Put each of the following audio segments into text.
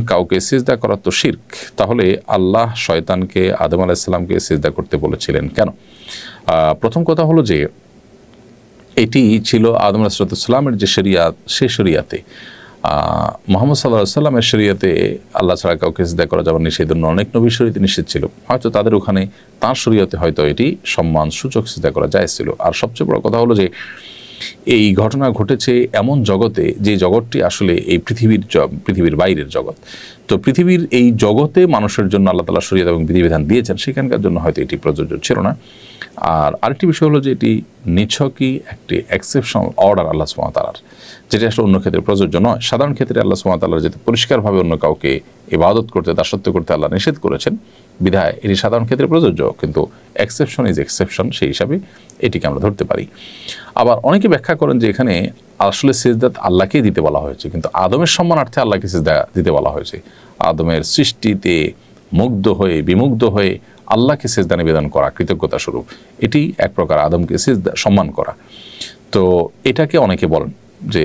কাউকে সিজদা করা তো শিরক, তাহলে আল্লাহ শয়তানকে আদম আলাইহিস সালামকে সিজদা করতে বলেছিলেন কেন? প্রথম কথা হলো যে এটি ছিল আদম আলাইহিস সালামের যে শরিয়াত, সেই শরিয়াতে মুহাম্মদ সাল্লাল্লাহু আলাইহি ওয়াসাল্লামের শরিয়াতে আল্লাহ ছাড়া কাউকে সিজদা করা যাবে না, সেই জন্য অনেক নবীর শরিয়াতে নিষেধ ছিল। হয়তো তাদের ওখানে তাঁর শরিয়াতে হয়তো এটি সম্মান সূচক সিজদা করা জায়েজ ছিল। আর সবচেয়ে বড় কথা হলো যে এই ঘটনা ঘটেছে এমন জগতে, যে জগৎটি আসলে এই পৃথিবীর বাইরের জগৎ। তো পৃথিবীর এই জগতে মানুষের জন্য আল্লাহ তাআলা শরিয়ত এবং বিধিবিধান দিয়েছেন, সেখানকার জন্য হয়তো এটি প্রযোজ্য ছিল না। আর আরেকটি বিষয় হলো যে এটি নিছকই একটি এক্সেপশনাল অর্ডার আল্লাহ সুবহানাহু ওয়া তাআলার, যেটা আসলে অন্য ক্ষেত্রে প্রযোজ্য নয়। সাধারণ ক্ষেত্রে আল্লাহ সুবহানাহু ওয়া তাআলা যেহেতু পরিষ্কারভাবে অন্য কাউকে ইবাদত করতে, দাসত্ব করতে আল্লাহ নিষেধ করেছেন, বিধায় এটি সাধারণ ক্ষেত্রে প্রযোজ্য, কিন্তু এক্সেপশন ইজ এক্সেপশন, সেই হিসাবে এটিকে আমরা ধরতে পারি। আবার অনেকে ব্যাখ্যা করেন যে এখানে আসলে সিজদা আল্লাহকেই দিতে বলা হয়েছে, কিন্তু আদমের সম্মানার্থে আল্লাহকে সিজদা দিতে বলা হয়েছে। আদমের সৃষ্টিতে মুগ্ধ হয়ে বিমুগ্ধ হয়ে আল্লাহকে সিজদা নিবেদন করা কৃতজ্ঞতা স্বরূপ, এটি এক প্রকার আদমকে সিজদা সম্মান করা। তো এটাকে অনেকে বলেন যে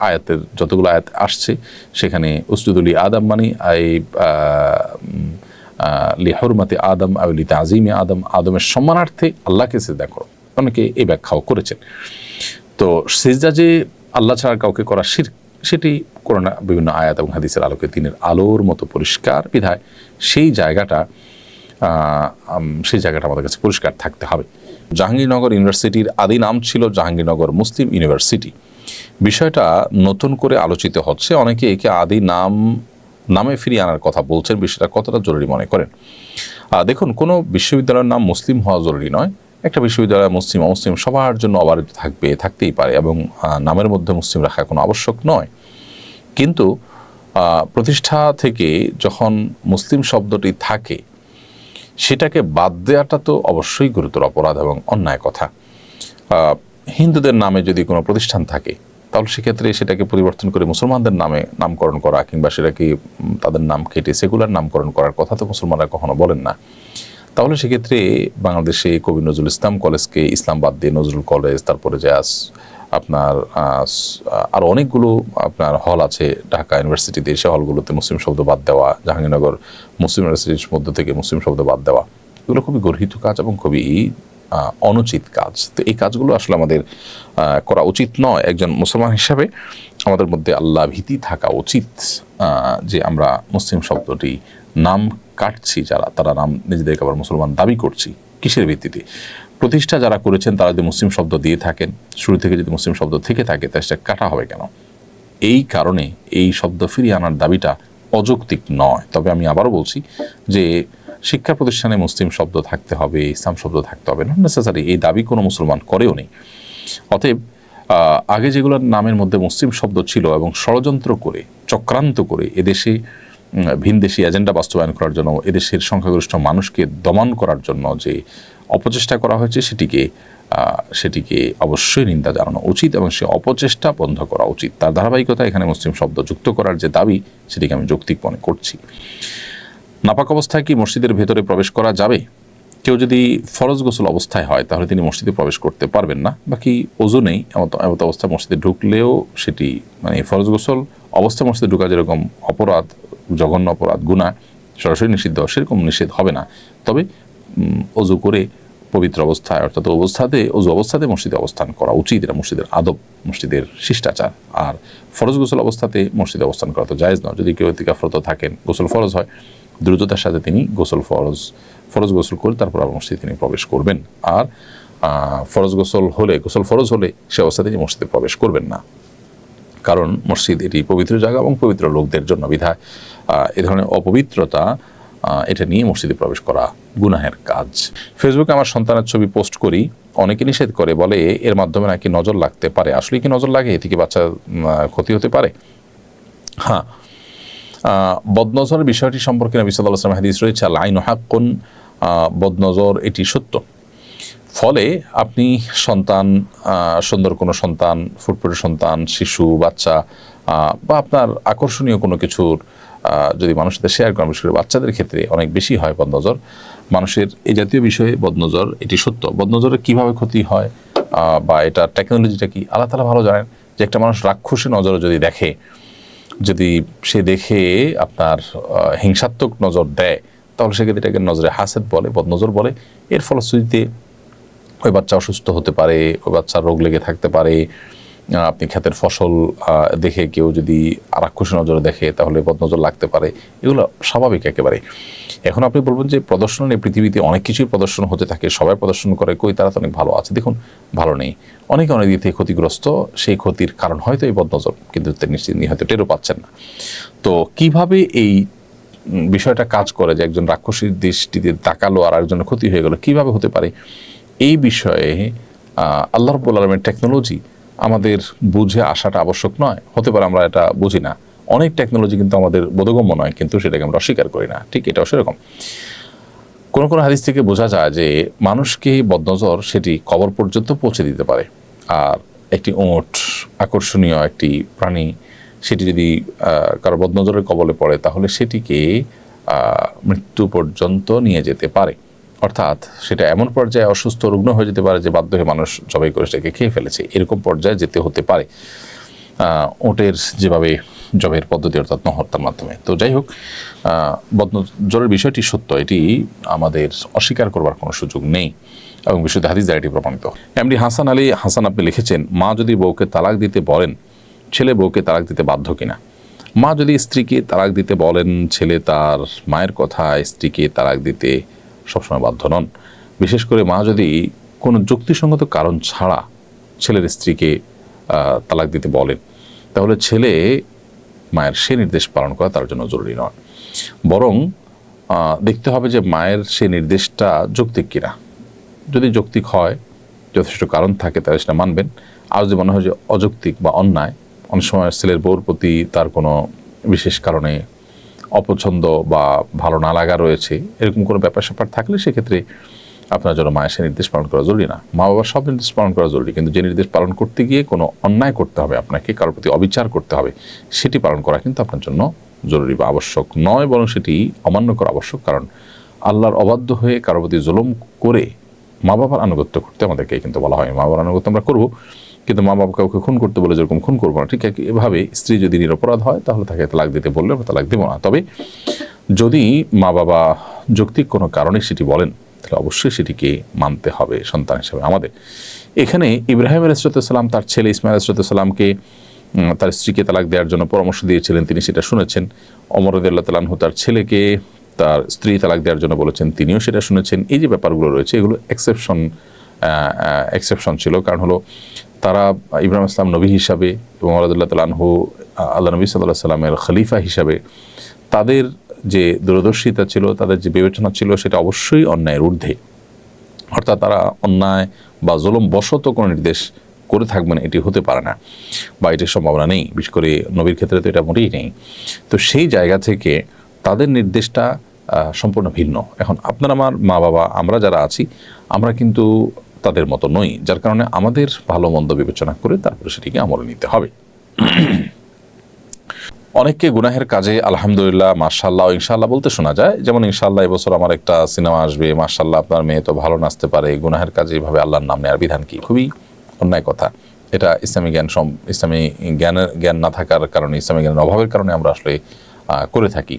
আয়াতের যতগুলো আয়াত আসছে সেখানে উসজুদুলি আদম মানে লিহুরমাতি আদম আও লিতাযীমি আদম, আদমের সম্মানার্থে আল্লাহকে সিজদা করো, অনেকে এই ব্যাখ্যাও করেছেন। তো সিজদা যে আল্লাহ ছাড়া কাউকে করা শিরক, সেটি কোরআন বিভিন্ন আয়াত এবং হাদিসের আলোকে দিনের আলোর মতো পরিষ্কার, বিধায় সেই জায়গাটা আমাদের কাছে পরিষ্কার থাকতে হবে। জাহাঙ্গীরনগর ইউনিভার্সিটির আদি নাম ছিল জাহাঙ্গীরনগর মুসলিম ইউনিভার্সিটি। বিষয়টা নতুন করে আলোচিত হচ্ছে, অনেকে একে আদি নামে ফিরিয়ে আনার কথা বলছেন। বিষয়টা কতটা জরুরি মনে করেন? দেখুন, কোনো বিশ্ববিদ্যালয়ের নাম মুসলিম হওয়া জরুরি নয়। একটা বিশ্ববিদ্যালয় মুসলিম অমুসলিম সবার জন্য অবারিত থাকতেই পারে, এবং নামের মধ্যে মুসলিম রাখা কোনো আবশ্যক নয়। কিন্তু প্রতিষ্ঠা থেকে যখন মুসলিম শব্দটি থাকে, সেটাকে বাদ দেওয়াটা তো অবশ্যই গুরুতর অপরাধ এবং অন্যায় কথা। হিন্দুদের নামে যদি কোনো প্রতিষ্ঠান থাকে, তাহলে সেক্ষেত্রে সেটাকে পরিবর্তন করে মুসলমানদের নামে নামকরণ করা, কিংবা সেটাকে তাদের নাম কেটে সেকুলার নামকরণ করার কথা তো মুসলমানরা কখনো বলেন না। তাহলে সেক্ষেত্রে বাংলাদেশে কবি নজরুল ইসলাম কলেজকে ইসলাম বাদ দিয়ে নজরুল কলেজ, তারপরে যে আপনার আরও অনেকগুলো আপনার হল আছে ঢাকা ইউনিভার্সিটিতে, সে হলগুলোতে মুসলিম শব্দ বাদ দেওয়া, জাহাঙ্গীরনগর মুসলিম ইউনিভার্সিটির মধ্য থেকে মুসলিম শব্দ বাদ দেওয়া, এগুলো খুবই গর্হিত কাজ এবং খুবই অনুচিত কাজ। তো এই কাজগুলো আসলে আমাদের করা উচিত নয়। একজন মুসলমান হিসাবে আমাদের মধ্যে আল্লাহ ভীতি থাকা উচিত, যে আমরা মুসলিম শব্দটি নাম কাটছি, তারা নাম নিজেদেরকে আবার মুসলমান দাবি করছি কিসের ভিত্তিতে? প্রতিষ্ঠা যারা করেছেন তারা যদি মুসলিম শব্দ দিয়ে থাকেন, শুরু থেকে যদি মুসলিম শব্দ থেকে থাকে, তাহলে সেটা কাটা হবে কেন? এই কারণে এই শব্দ ফিরিয়ে আনার দাবিটা অযৌক্তিক নয়। তবে আমি আবারও বলছি যে শিক্ষা প্রতিষ্ঠানে মুসলিম শব্দ থাকতে হবে, ইসলাম শব্দ থাকতে হবে, নট নেসেসারি, এই দাবি কোনো মুসলমান করেও নেই। অতএব আগে যেগুলোর নামের মধ্যে মুসলিম শব্দ ছিল এবং ষড়যন্ত্র করে চক্রান্ত করে এদেশে ভিনদেশি এজেন্ডা বাস্তবায়ন করার জন্য, এদেশের সংখ্যাগরিষ্ঠ মানুষকে দমন করার জন্য যে অপচেষ্টা করা হয়েছে, সেটিকে অবশ্যই নিন্দা জানানো উচিত এবং সে অপচেষ্টা বন্ধ করা উচিত। তার ধারাবাহিকতা এখানে মুসলিম শব্দ যুক্ত করার যে দাবি, সেটিকে আমি যৌক্তিক মনে করছি। নাপাক অবস্থায় কি মসজিদের ভেতরে প্রবেশ করা যাবে? কেউ যদি ফরজ গোসল অবস্থায় হয়, তাহলে তিনি মসজিদে প্রবেশ করতে পারবেন না। বাকি ওযু নেই এমত অবস্থায় মসজিদে ঢুকলেও সেটি ফরজ গোসল অবস্থায় মসজিদে ঢুকা যেরকম অপরাধ, জঘন্য অপরাধ, গুনাহ, সরাসরি নিষিদ্ধ, সেরকম নিষেধ হবে না। তবে ওযু করে পবিত্র অবস্থায়, অর্থাৎ ওযু অবস্থাতে মসজিদে অবস্থান করা উচিত। এটা মসজিদের আদব, মসজিদের শিষ্টাচার। আর ফরজ গোসল অবস্থাতে মসজিদে অবস্থান করা তো জায়েজ নয়। যদি কেউ ইতিকাফরত থাকেন, গোসল ফরজ হয়, দ্রুততার সাথে তিনি ফরজ গোসল করে তারপর আবার মসজিদে তিনি প্রবেশ করবেন। আর গোসল ফরজ হলে সে অবস্থায় তিনি মসজিদে প্রবেশ করবেন না, কারণ মসজিদ এটি পবিত্র জায়গা এবং পবিত্র লোকদের জন্য, বিধায় এ ধরনের অপবিত্রতা এটা নিয়ে মসজিদে প্রবেশ করা গুনাহের কাজ। ফেসবুকে আমার সন্তানের ছবি পোস্ট করি, অনেকে নিষেধ করে, বলে এর মাধ্যমে নাকি নজর লাগতে পারে। আসলে কি নজর লাগে? এতে কি বাচ্চার ক্ষতি হতে পারে? হ্যাঁ, বদনজরের বিষয়টি সম্পর্কে নবী সাল্লাল্লাহু আলাইহি ওয়াসাল্লাম হাদিস রয়েছে, আল আইনু হাক্কুন, বদনজর এটি সত্য। ফলে আপনি সুন্দর কোনো সন্তান, ফুটফুটে সন্তান, শিশু, বাচ্চা বা আপনার আকর্ষণীয় কোনো কিছুর যদি মানুষের সাথে শেয়ার করেন, বিশেষ করে বাচ্চাদের ক্ষেত্রে অনেক বেশি হয় বদনজর। মানুষের এই জাতীয় বিষয়ে বদনজর এটি সত্য। বদনজরের কীভাবে ক্ষতি হয় বা এটা টেকনোলজিটা কি, আল্লাহ তাআলা ভালো জানেন। যে একটা মানুষ রাক্ষসী নজরে যদি দেখে, যদি সে দেখে আপনার হিংসাত্মক নজর দেয়, তাহলে সেক্ষেত্রে এটাকে নজরে হাসেদ বলে, বদনজর বলে। এর ফলশ্রুতিতে ওই বাচ্চা অসুস্থ হতে পারে, ওই বাচ্চার রোগ লেগে থাকতে পারে। আপনি ক্ষেতের ফসল দেখে কেউ যদি রাক্ষসী নজরে দেখে, তাহলে বদনজর লাগতে পারে। এগুলো স্বাভাবিক একেবারে। এখন আপনি বলবেন যে প্রদর্শন এই পৃথিবীতে অনেক কিছুই প্রদর্শন হতে থাকে, সবাই প্রদর্শন করে, কই তারা তো অনেক ভালো আছে। দেখুন, ভালো নেই, অনেকে অনেক দিক থেকে ক্ষতিগ্রস্ত। সেই ক্ষতির কারণ হয়তো এই বদনজর, কিন্তু তিনি হয়তো টেরও পাচ্ছেন না। তো কিভাবে এই বিষয়টা কাজ করে যে একজন রাক্ষসীর দৃষ্টিতে তাকালো আর একজনের ক্ষতি হয়ে গেল, কিভাবে হতে পারে, এই বিষয়ে আল্লাহ রাব্বুল আলামিনের টেকনোলজি আমাদের বুঝে আসাটা আবশ্যক নয়। হতে পারে আমরা এটা বুঝি না, অনেক টেকনোলজি কিন্তু আমাদের বোধগম্য নয়, কিন্তু সেটাকে আমরা অস্বীকার করি না। ঠিক এটাও সেরকম। কোন কোন হাদিস থেকে বোঝা যায় যে মানুষকে বদনজর সেটি কবর পর্যন্ত পৌঁছে দিতে পারে। আর একটি ওঁট, আকর্ষণীয় একটি প্রাণী, সেটি যদি কারো বদনজরের কবলে পড়ে, তাহলে সেটিকে মৃত্যু পর্যন্ত নিয়ে যেতে পারে। অর্থাৎ সেটা এমন পর্যায়ে অসুস্থ, রুগ্ন হয়ে যেতে পারে যে বাধ্য হয়ে মানুষ জবাই করে সেটাকে খেয়ে ফেলেছে, এরকম পর্যায়ে যেতে হতে পারে ওটের যেভাবে জবের পদ্ধতি, অর্থাৎ নহত্যার মাধ্যমে। তো যাই হোক, বদনজরের বিষয়টি সত্য, এটি আমাদের অস্বীকার করবার কোনো সুযোগ নেই, এবং বিশুদ্ধ হাদিস দ্বারা এটি প্রমাণিত। এমডি হাসান আলী হাসান আপনি লিখেছেন, মা যদি বউকে তালাক দিতে বলেন, ছেলে বউকে তালাক দিতে বাধ্য কিনা? মা যদি স্ত্রীকে তালাক দিতে বলেন, ছেলে তার মায়ের কথা স্ত্রীকে তালাক দিতে সবসময় বাধ্য নন। বিশেষ করে মা যদি কোনো যুক্তিসঙ্গত কারণ ছাড়া ছেলের স্ত্রীকে তালাক দিতে বলেন, তাহলে ছেলে মায়ের সে নির্দেশ পালন করা তার জন্য জরুরি নয়। বরং দেখতে হবে যে মায়ের সে নির্দেশটা যৌক্তিক কিনা। যদি যৌক্তিক হয়, যথেষ্ট কারণ থাকে, তাহলে সেটা মানবেন। আর যদি মনে হয় যে অযৌক্তিক বা অন্যায়, অনেক সময় ছেলের বউর প্রতি তার কোনো বিশেষ কারণে অপছন্দ বা ভালো না লাগা রয়েছে, এরকম কোনো ব্যাপার স্যাপার থাকলে সেক্ষেত্রে আপনার জন্য মায়ের সে নির্দেশ পালন করা জরুরি না। মা বাবার সব নির্দেশ পালন করা জরুরি, কিন্তু যে নির্দেশ পালন করতে গিয়ে কোনো অন্যায় করতে হবে, আপনাকে কারোর প্রতি অবিচার করতে হবে, সেটি পালন করা কিন্তু আপনার জন্য জরুরি বা আবশ্যক নয়, বরং সেটি অমান্য করা আবশ্যক। কারণ আল্লাহর অবাধ্য হয়ে কারোর প্রতি জুলুম করে মা বাবার আনুগত্য করতে আমাদেরকে কিন্তু বলা হয়। মা বাবার আনুগত্য আমরা করবো, কিন্তু মা বাবা কাউকে খুন করতে বলে যেরকম খুন করবো না, ঠিক এভাবে স্ত্রী যদি নিরপরাধ হয়, তাহলে তাকে তালাক দিতে বললে আমরা তালাক দেবো না। তবে যদি মা বাবা যৌক্তিক কোনো কারণে সেটি বলেন, তাহলে অবশ্যই সেটিকে মানতে হবে সন্তান হিসেবে আমাদের। এখানে ইব্রাহিম আলাইহিসসালাম তার ছেলে ইসমাইল আলাইহিসসালামকে তার স্ত্রীকে তালাক দেওয়ার জন্য পরামর্শ দিয়েছিলেন, তিনি সেটা শুনেছেন। ওমর রাদিয়াল্লাহু তাআলা আনহু তার ছেলেকে তার স্ত্রী তালাক দেওয়ার জন্য বলেছেন, তিনিও সেটা শুনেছেন। এই যে ব্যাপারগুলো রয়েছে, এগুলো এক্সেপশন ছিল। কারণ হলো তারা ইব্রাহিম ইসলাম নবী হিসাবে এবং ওমর রাদিয়াল্লাহু তাআলা আনহু আল্লাহ নবী সাল্লাল্লাহু আলাইহি সাল্লামের খলিফা হিসাবে তাদের যে দূরদর্শিতা ছিল, তাদের যে বিবেচনা ছিল, সেটা অবশ্যই অন্যায়ের ঊর্ধ্বে। অর্থাৎ তারা অন্যায় বা জুলুম বশত কোনো নির্দেশ করে থাকবেন, এটি হতে পারে না বা এটির সম্ভাবনা নেই। বিশেষ করে নবীর ক্ষেত্রে তো এটা মোটেই নেই। তো সেই জায়গা থেকে তাদের নির্দেশটা সম্পূর্ণ ভিন্ন। এখন আপনার আমার মা বাবা, আমরা যারা আছি, আমরা কিন্তু তাদের মতো নই, যার কারণে আমাদের ভালো মন্দ বিবেচনা করে তারপরে সেটিকে আমলে নিতে হবে। অনেককে গুনাহের কাজে আলহামদুলিল্লাহ, মাশাআল্লাহ, ইনশাআল্লাহ বলতে শোনা যায়। যেমন ইনশাআল্লাহ এবছর আমার একটা সিনেমা আসবে, মাশাআল্লাহ আপনার মেয়ে তো ভালো নাচতে পারে। গুনাহের কাজে এভাবে আল্লাহর নাম নেওয়ার বিধান কি? খুবই অন্যায় কথা। এটা ইসলামী জ্ঞান না থাকার কারণে, ইসলামী জ্ঞানের অভাবের কারণে আমরা আসলে করে থাকি।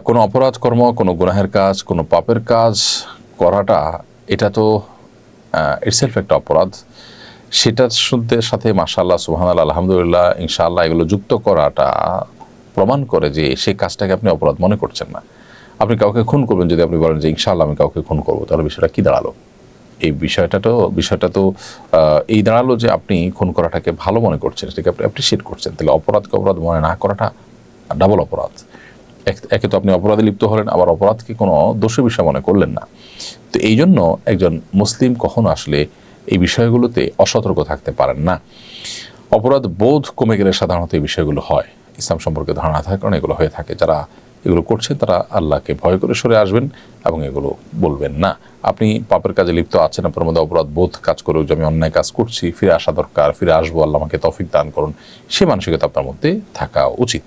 কোনো অপরাধ কর্ম, কোনো গুনাহের কাজ, কোনো পাপের কাজ করাটা, এটা তো ইটসেলফ একটা অপরাধ। সেটার সাথে মাশাআল্লাহ, সুবহানাল্লাহ, আলহামদুলিল্লাহ, ইনশাআল্লাহ এগুলো যুক্ত করাটা প্রমাণ করে যে সেই কাজটাকে আপনি অপরাধ মনে করছেন না। আপনি কাউকে খুন করবেন, যদি আপনি বলেন যে ইনশাআল্লাহ আমি কাউকে খুন করবো, তাহলে বিষয়টা কি দাঁড়ালো? এই বিষয়টা তো এই দাঁড়ালো যে আপনি খুন করাটাকে ভালো মনে করছেন, সেটাকে আপনি অ্যাপ্রিসিয়েট করছেন। তাহলে অপরাধকে অপরাধ মনে না করাটা ডাবল অপরাধ। একে তো আপনি অপরাধে লিপ্ত হলেন, আবার অপরাধকে কোনো দোষের বিষয় মনে করলেন না। তো এই জন্য একজন মুসলিম কখনো আসলে এই বিষয়গুলোতে অসতর্ক থাকতে পারেন না। অপরাধ বোধ কমে গেলে সাধারণত এই বিষয়গুলো হয়। ইসলাম সম্পর্কে ধারণা থাকার কারণে এগুলো হয়ে থাকে। যারা এগুলো করছেন তারা আল্লাহকে ভয় করে সরে আসবেন এবং এগুলো বলবেন না। আপনি পাপের কাজে লিপ্ত আছেন, আপনার মধ্যে অপরাধ বোধ কাজ করেও যে আমি অন্যায় কাজ করছি, ফিরে আসা দরকার, ফিরে আসবো, আল্লাহ আমাকে তৌফিক দান করুন, সে মানসিকতা আপনার মধ্যে থাকা উচিত।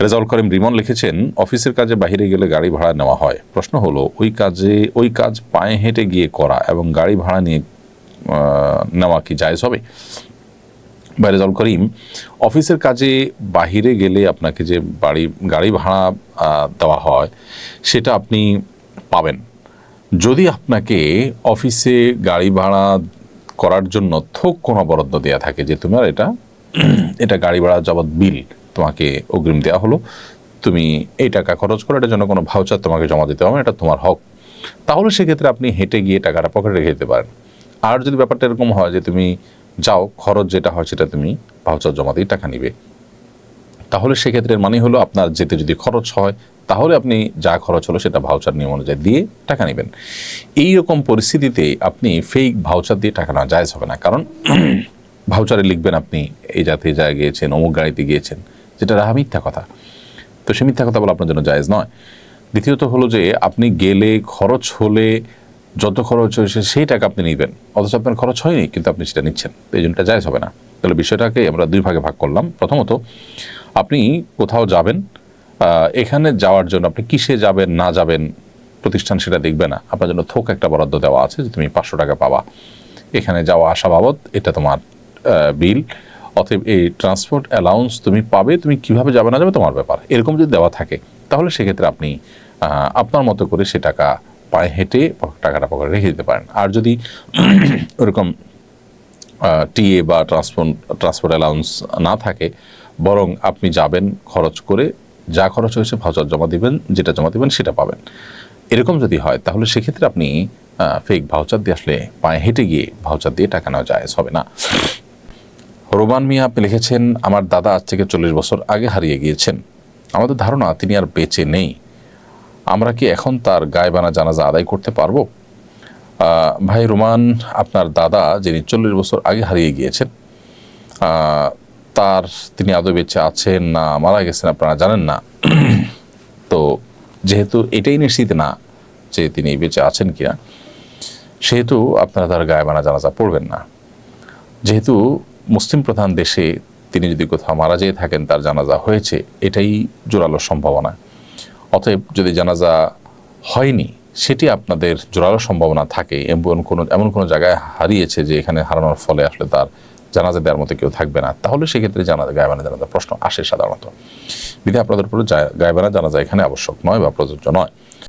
রেজাউল করিম রিমন লিখেছেন, অফিসের কাজে বাইরে গেলে গাড়ি ভাড়া নেওয়া হয়। প্রশ্ন হলো, ওই কাজ পায়ে হেঁটে গিয়ে করা এবং গাড়ি ভাড়া নিয়ে নেওয়া কি জায়েজ হবে? ভাই রেজাউল করিম, অফিসের কাজে বাহিরে গেলে আপনাকে যে গাড়ি ভাড়া দেওয়া হয় সেটা আপনি পাবেন। যদি আপনাকে অফিসে গাড়ি ভাড়া করার জন্য থোক কোনো বরাদ্দ দেওয়া থাকে যে তোমার এটা গাড়ি ভাড়া যাবৎ বিল তোমাকে অগ্রিম দেওয়া হলো, তুমি এই টাকা খরচ করো, এটার জন্য কোনো ভাউচার তোমাকে জমা দিতে হবে, এটা তোমার হক, তাহলে সেক্ষেত্রে আপনি হেঁটে গিয়ে টাকাটা পকেটে রেখে দিতে পারেন। আর যদি ব্যাপারটা এরকম হয় যে তুমি যাও, খরচ যেটা হয় সেটা তুমি ভাউচার জমা দিয়ে টাকা নিবে, তাহলে সেক্ষেত্রে মানে হলো আপনার যেতে যদি খরচ হয় তাহলে আপনি যা খরচ হলো সেটা ভাউচার নিয়ম অনুযায়ী দিয়ে টাকা নেবেন। এই রকম পরিস্থিতিতে আপনি ফেক ভাউচার দিয়ে টাকা নেওয়া জায়েজ হবে না, কারণ ভাউচারে লিখবেন আপনি এই জাতীয় জায়গায় গিয়েছেন, অমুক গাড়িতে গিয়েছেন, যেটা রাহা মিথ্যা কথা। তো সে মিথ্যা কথা বলা আপনার জন্য জায়েজ নয়। দ্বিতীয়ত হলো যে আপনি গেলে খরচ হলে যত খরচ হয়েছে সেই টাকা আপনি নেবেন, অথচ আপনার খরচ হয়নি কিন্তু আপনি সেটা নিচ্ছেন, তো এই জন্যটা জায়েজ হবে না। তাহলে বিষয়টাকে আমরা দুই ভাগে ভাগ করলাম। প্রথমত, আপনি কোথাও যাবেন, এখানে যাওয়ার জন্য আপনি কিসে যাবেন না যাবেন প্রতিষ্ঠান সেটা দেখবে না, আপনার জন্য থোক একটা বরাদ্দ দেওয়া আছে যে তুমি 500 টাকা পাবা এখানে যাওয়া আসা বাবদ, এটা তোমার বিল, অতএব এই ট্রান্সপোর্ট অ্যালাউন্স তুমি পাবে, তুমি কিভাবে যাবে না যাবে তোমার ব্যাপার, এরকম যদি দেওয়া থাকে তাহলে সেক্ষেত্রে আপনি আপনার মতো করে সে টাকা পায়ে হেঁটে টাকাটা পকেটে রেখে দিতে পারেন। আর যদি ওরকম টিএ বা ট্রান্সপোর্ট অ্যালাউন্স না থাকে, বরং আপনি যাবেন খরচ করে, যা খরচ হয়েছে ভাউচার জমা দিবেন, যেটা জমা দিবেন সেটা পাবেন, এরকম যদি হয় তাহলে সেক্ষেত্রে আপনি ফেক ভাউচার দিয়ে আসলে পায়ে হেঁটে গিয়ে ভাউচার দিয়ে টাকা নেওয়া জায়েজ হবে না। রোমান মিয়া আপনি লিখেছেন, আমার দাদা আজ থেকে 40 বছর আগে হারিয়ে গিয়েছেন, আমাদের ধারণা তিনি আর বেঁচে নেই, আমরা কি এখন তার গায়েবানা জানাজা আদায় করতে পারবো? ভাই রোমান, আপনার দাদা যিনি 40 বছর আগে হারিয়ে গিয়েছেন, তিনি আদৌ বেঁচে আছেন না মারা গেছেন আপনারা জানেন না। তো যেহেতু এটাই নিশ্চিত না যে তিনি বেঁচে আছেন কিনা, সেহেতু আপনারা তার গায়েবানা জানাজা পড়বেন না। যেহেতু মুসলিম প্রধান দেশে তিনি যদি কোথাও মারা যেয়ে থাকেন, তার জানাজা হয়েছে, এটাই জোরালো সম্ভাবনা। অতএব যদি জানাজা হয়নি, সেটি আপনাদের জোরালো সম্ভাবনা থাকে, এমন কোনো জায়গায় হারিয়েছে যে এখানে হারানোর ফলে আসলে তার জানাজা দেওয়ার মতো কেউ থাকবে না, তাহলে সেক্ষেত্রে গায়েবানা জানাজা প্রশ্ন আসে সাধারণত। বিধে আপনাদের উপরে গায়েবানা জানাজা এখানে আবশ্যক নয় বা প্রযোজ্য নয়।